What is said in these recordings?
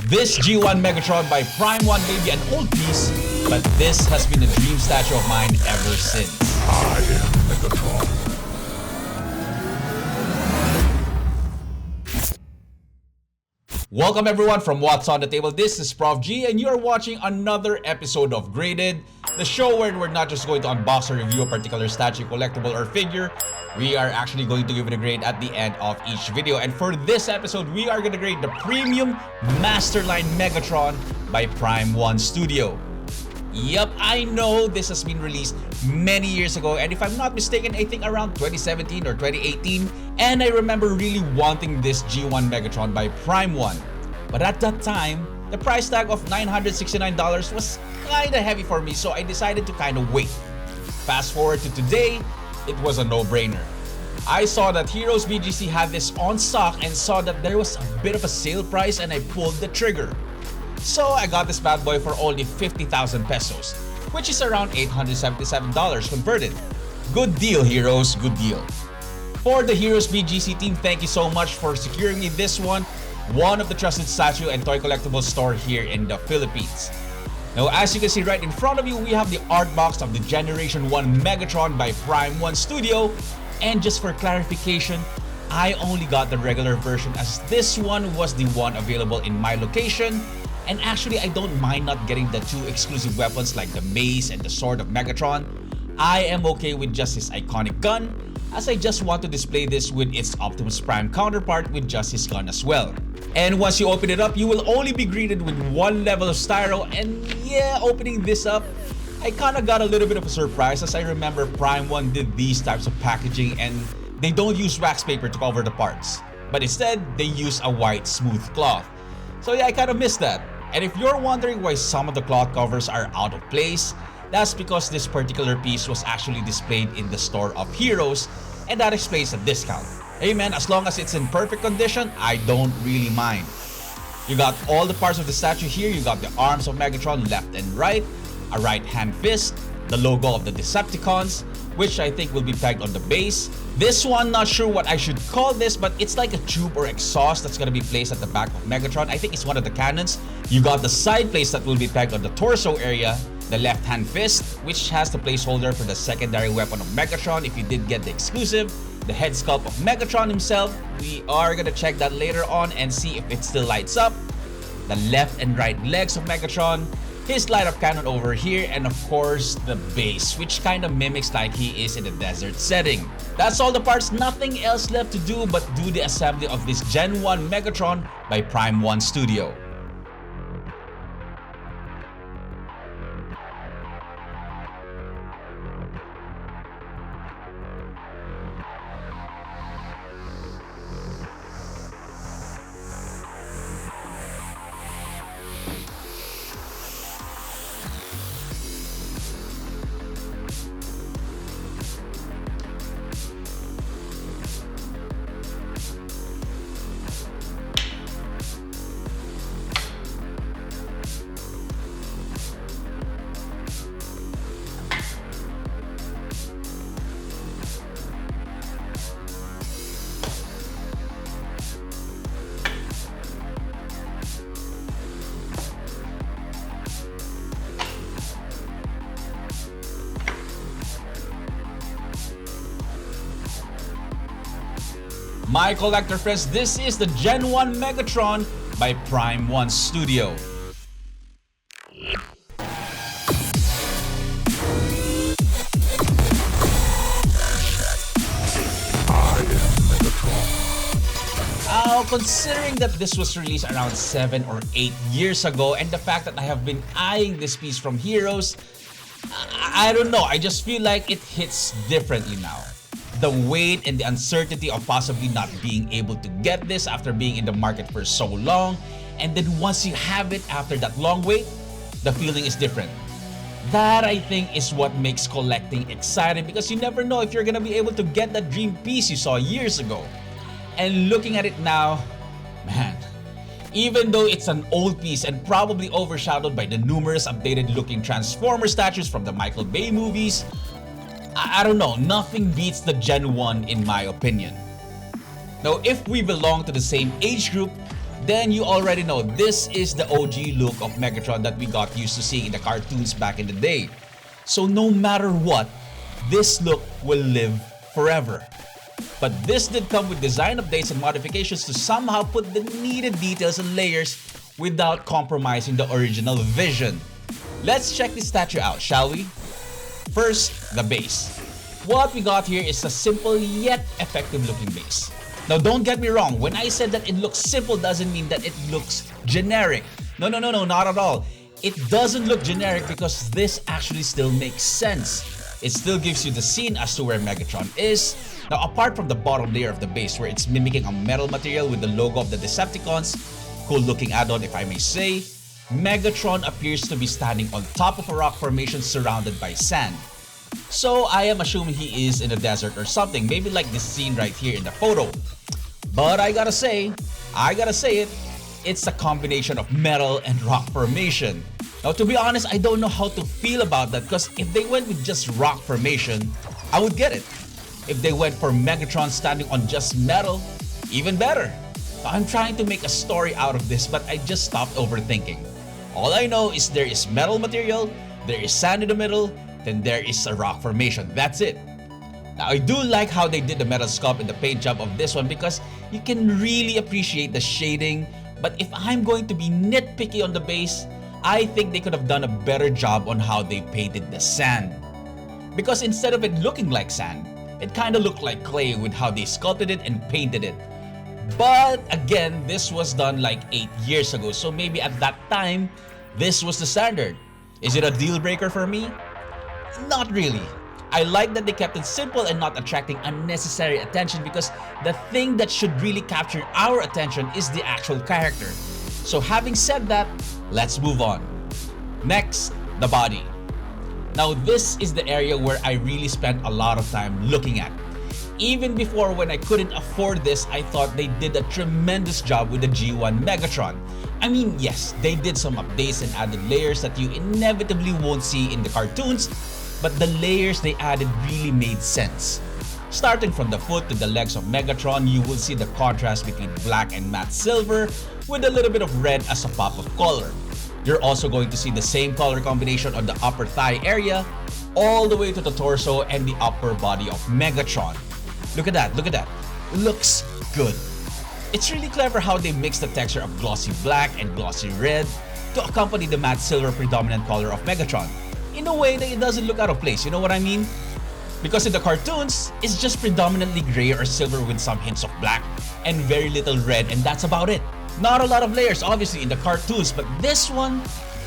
This G1 Megatron by Prime 1 may be an old piece, but this has been a dream statue of mine ever since. I am Megatron. Welcome everyone from What's on the Table. This is Prof G and you're watching another episode of Graded, the show where we're not just going to unbox or review a particular statue, collectible, or figure. We are actually going to give it a grade at the end of each video. And for this episode, we are going to grade the Premium Masterline Megatron by Prime 1 Studio. Yep, I know this has been released many years ago, and if I'm not mistaken, I think around 2017 or 2018, and I remember really wanting this G1 Megatron by Prime 1. But at that time, the price tag of $969 was kinda heavy for me, so I decided to kinda wait. Fast forward to today, it was a no-brainer. I saw that Heroes BGC had this on stock and saw that there was a bit of a sale price and I pulled the trigger. So I got this bad boy for only 50,000 pesos, which is around $877 converted. Good deal, Heroes, good deal. For the Heroes BGC team, thank you so much for securing me this one of the trusted statue and toy collectible store here in the Philippines. Now, as you can see right in front of you, we have the art box of the Generation 1 Megatron by Prime 1 Studio. And just for clarification, I only got the regular version as this one was the one available in my location. And actually, I don't mind not getting the two exclusive weapons like the mace and the sword of Megatron. I am okay with just his iconic gun, as I just want to display this with its Optimus Prime counterpart with just his gun as well. And once you open it up, you will only be greeted with one level of styro, and yeah, opening this up, I kinda got a little bit of a surprise as I remember Prime 1 did these types of packaging and they don't use wax paper to cover the parts, but instead, they use a white smooth cloth. So yeah, I kinda missed that. And if you're wondering why some of the cloth covers are out of place, that's because this particular piece was actually displayed in the store of Heroes, and that explains the discount. Hey man, as long as it's in perfect condition, I don't really mind. You got all the parts of the statue here. You got the arms of Megatron left and right, a right hand fist, the logo of the Decepticons, which I think will be pegged on the base. This one, not sure what I should call this, but it's like a tube or exhaust that's gonna be placed at the back of Megatron. I think it's one of the cannons. You got the side plates that will be pegged on the torso area, the left hand fist, which has the placeholder for the secondary weapon of Megatron if you did get the exclusive, the head sculpt of Megatron himself. We are gonna check that later on and see if it still lights up. The left and right legs of Megatron, his light up cannon over here, and of course the base, which kind of mimics like he is in a desert setting. That's all the parts, nothing else left to do but do the assembly of this Gen 1 Megatron by Prime 1 Studio. My collector friends, this is the Gen 1 Megatron by Prime 1 Studio. Now, considering that this was released around 7 or 8 years ago and the fact that I have been eyeing this piece from Heroes, I don't know, I just feel like it hits differently now. The weight and the uncertainty of possibly not being able to get this after being in the market for so long, and then once you have it after that long wait, the feeling is different. That, I think, is what makes collecting exciting because you never know if you're gonna be able to get that dream piece you saw years ago. And looking at it now, man, even though it's an old piece and probably overshadowed by the numerous updated looking Transformer statues from the Michael Bay movies, I don't know, nothing beats the Gen 1 in my opinion. Now, if we belong to the same age group, then you already know this is the OG look of Megatron that we got used to seeing in the cartoons back in the day. So no matter what, this look will live forever. But this did come with design updates and modifications to somehow put the needed details and layers without compromising the original vision. Let's check this statue out, shall we? First, the base. What we got here is a simple yet effective looking base. Now don't get me wrong, when I said that it looks simple doesn't mean that it looks generic. No, not at all. It doesn't look generic because this actually still makes sense. It still gives you the scene as to where Megatron is. Now apart from the bottom layer of the base where it's mimicking a metal material with the logo of the Decepticons, cool looking add-on if I may say, Megatron appears to be standing on top of a rock formation surrounded by sand. So I am assuming he is in a desert or something, maybe like this scene right here in the photo. But I gotta say it, it's a combination of metal and rock formation. Now to be honest, I don't know how to feel about that because if they went with just rock formation, I would get it. If they went for Megatron standing on just metal, even better. I'm trying to make a story out of this, but I just stopped overthinking. All I know is there is metal material, there is sand in the middle, then there is a rock formation. That's it. Now I do like how they did the metal sculpt and the paint job of this one because you can really appreciate the shading. But if I'm going to be nitpicky on the base, I think they could have done a better job on how they painted the sand. Because instead of it looking like sand, it kind of looked like clay with how they sculpted it and painted it. But again, this was done like 8 years ago, so maybe at that time, this was the standard. Is it a deal breaker for me? Not really. I like that they kept it simple and not attracting unnecessary attention because the thing that should really capture our attention is the actual character. So having said that, let's move on. Next, the body. Now this is the area where I really spent a lot of time looking at. Even before when I couldn't afford this, I thought they did a tremendous job with the G1 Megatron. I mean, yes, they did some updates and added layers that you inevitably won't see in the cartoons, but the layers they added really made sense. Starting from the foot to the legs of Megatron, you will see the contrast between black and matte silver with a little bit of red as a pop of color. You're also going to see the same color combination on the upper thigh area, all the way to the torso and the upper body of Megatron. Look at that. Looks good. It's really clever how they mix the texture of glossy black and glossy red to accompany the matte silver predominant color of Megatron in a way that it doesn't look out of place, you know what I mean? Because in the cartoons, it's just predominantly gray or silver with some hints of black and very little red, and that's about it. Not a lot of layers obviously in the cartoons, but this one,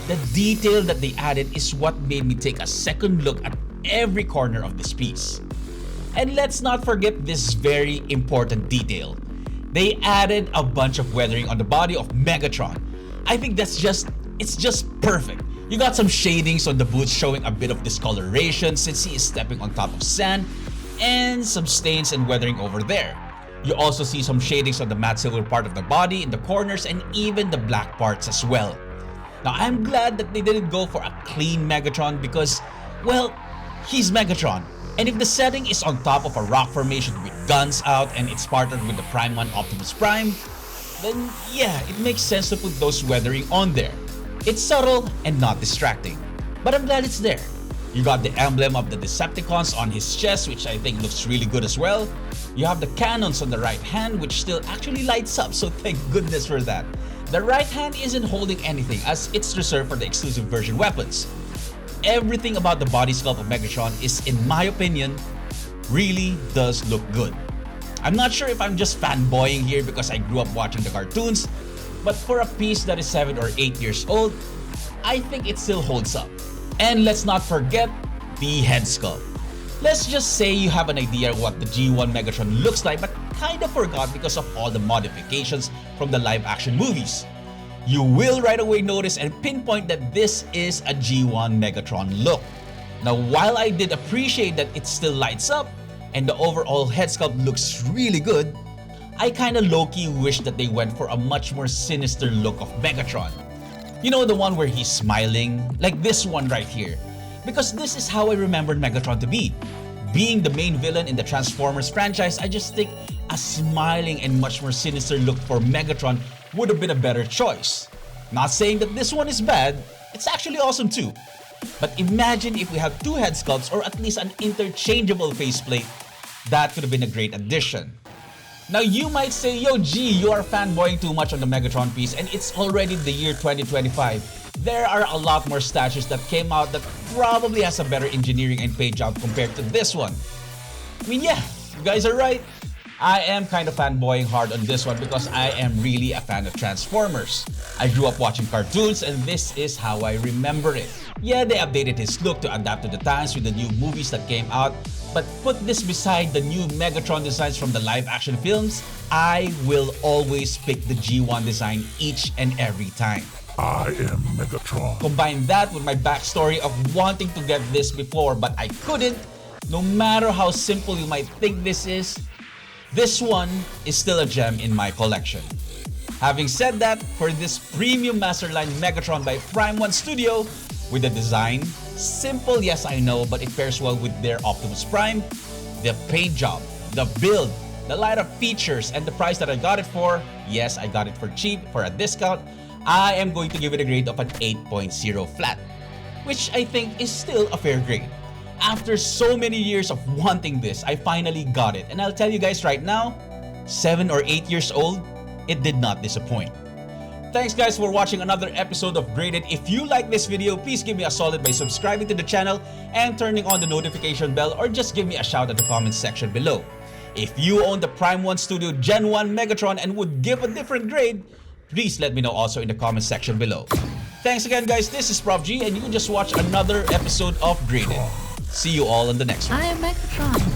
the detail that they added is what made me take a second look at every corner of this piece. And let's not forget this very important detail. They added a bunch of weathering on the body of Megatron. I think it's just perfect. You got some shadings on the boots showing a bit of discoloration since he is stepping on top of sand, and some stains and weathering over there. You also see some shadings on the matte silver part of the body, in the corners, and even the black parts as well. Now I'm glad that they didn't go for a clean Megatron because, well, he's Megatron. And if the setting is on top of a rock formation with guns out and it's partnered with the Prime 1 Optimus Prime, then yeah, it makes sense to put those weathering on there. It's subtle and not distracting, but I'm glad it's there. You got the emblem of the Decepticons on his chest, which I think looks really good as well. You have the cannons on the right hand, which still actually lights up, so thank goodness for that. The right hand isn't holding anything as it's reserved for the exclusive version weapons. Everything about the body sculpt of Megatron is, in my opinion, really does look good. I'm not sure if I'm just fanboying here because I grew up watching the cartoons, but for a piece that is 7 or 8 years old, I think it still holds up. And let's not forget the head sculpt. Let's just say you have an idea what the G1 Megatron looks like but kinda forgot because of all the modifications from the live action movies. You will right away notice and pinpoint that this is a G1 Megatron look. Now while I did appreciate that it still lights up and the overall head sculpt looks really good, I kinda low-key wish that they went for a much more sinister look of Megatron. You know, the one where he's smiling, like this one right here. Because this is how I remembered Megatron to be. Being the main villain in the Transformers franchise, I just think a smiling and much more sinister look for Megatron would have been a better choice. Not saying that this one is bad, it's actually awesome too. But imagine if we have two head sculpts or at least an interchangeable faceplate. That could have been a great addition. Now you might say, yo G, you are fanboying too much on the Megatron piece and it's already the year 2025. There are a lot more statues that came out that probably has a better engineering and paint job compared to this one. I mean, yeah, you guys are right. I am kind of fanboying hard on this one because I am really a fan of Transformers. I grew up watching cartoons and this is how I remember it. Yeah, they updated his look to adapt to the times with the new movies that came out, but put this beside the new Megatron designs from the live-action films, I will always pick the G1 design each and every time. I am Megatron. Combine that with my backstory of wanting to get this before but I couldn't. No matter how simple you might think this one is still a gem in my collection. Having said that, for this premium Masterline Megatron by Prime 1 Studio, with the design, simple yes I know, but it pairs well with their Optimus Prime, the paint job, the build, the lineup features, and the price that I got it for, yes I got it for cheap, for a discount, I am going to give it a grade of an 8.0 flat, which I think is still a fair grade. After so many years of wanting this, I finally got it. And I'll tell you guys right now, 7 or 8 years old, it did not disappoint. Thanks guys for watching another episode of Graded. If you like this video, please give me a solid by subscribing to the channel and turning on the notification bell, or just give me a shout at the comment section below. If you own the Prime 1 Studio Gen 1 Megatron and would give a different grade, please let me know also in the comment section below. Thanks again guys, this is Prof G and you just watched another episode of Graded. See you all in the next one. I am Megatron.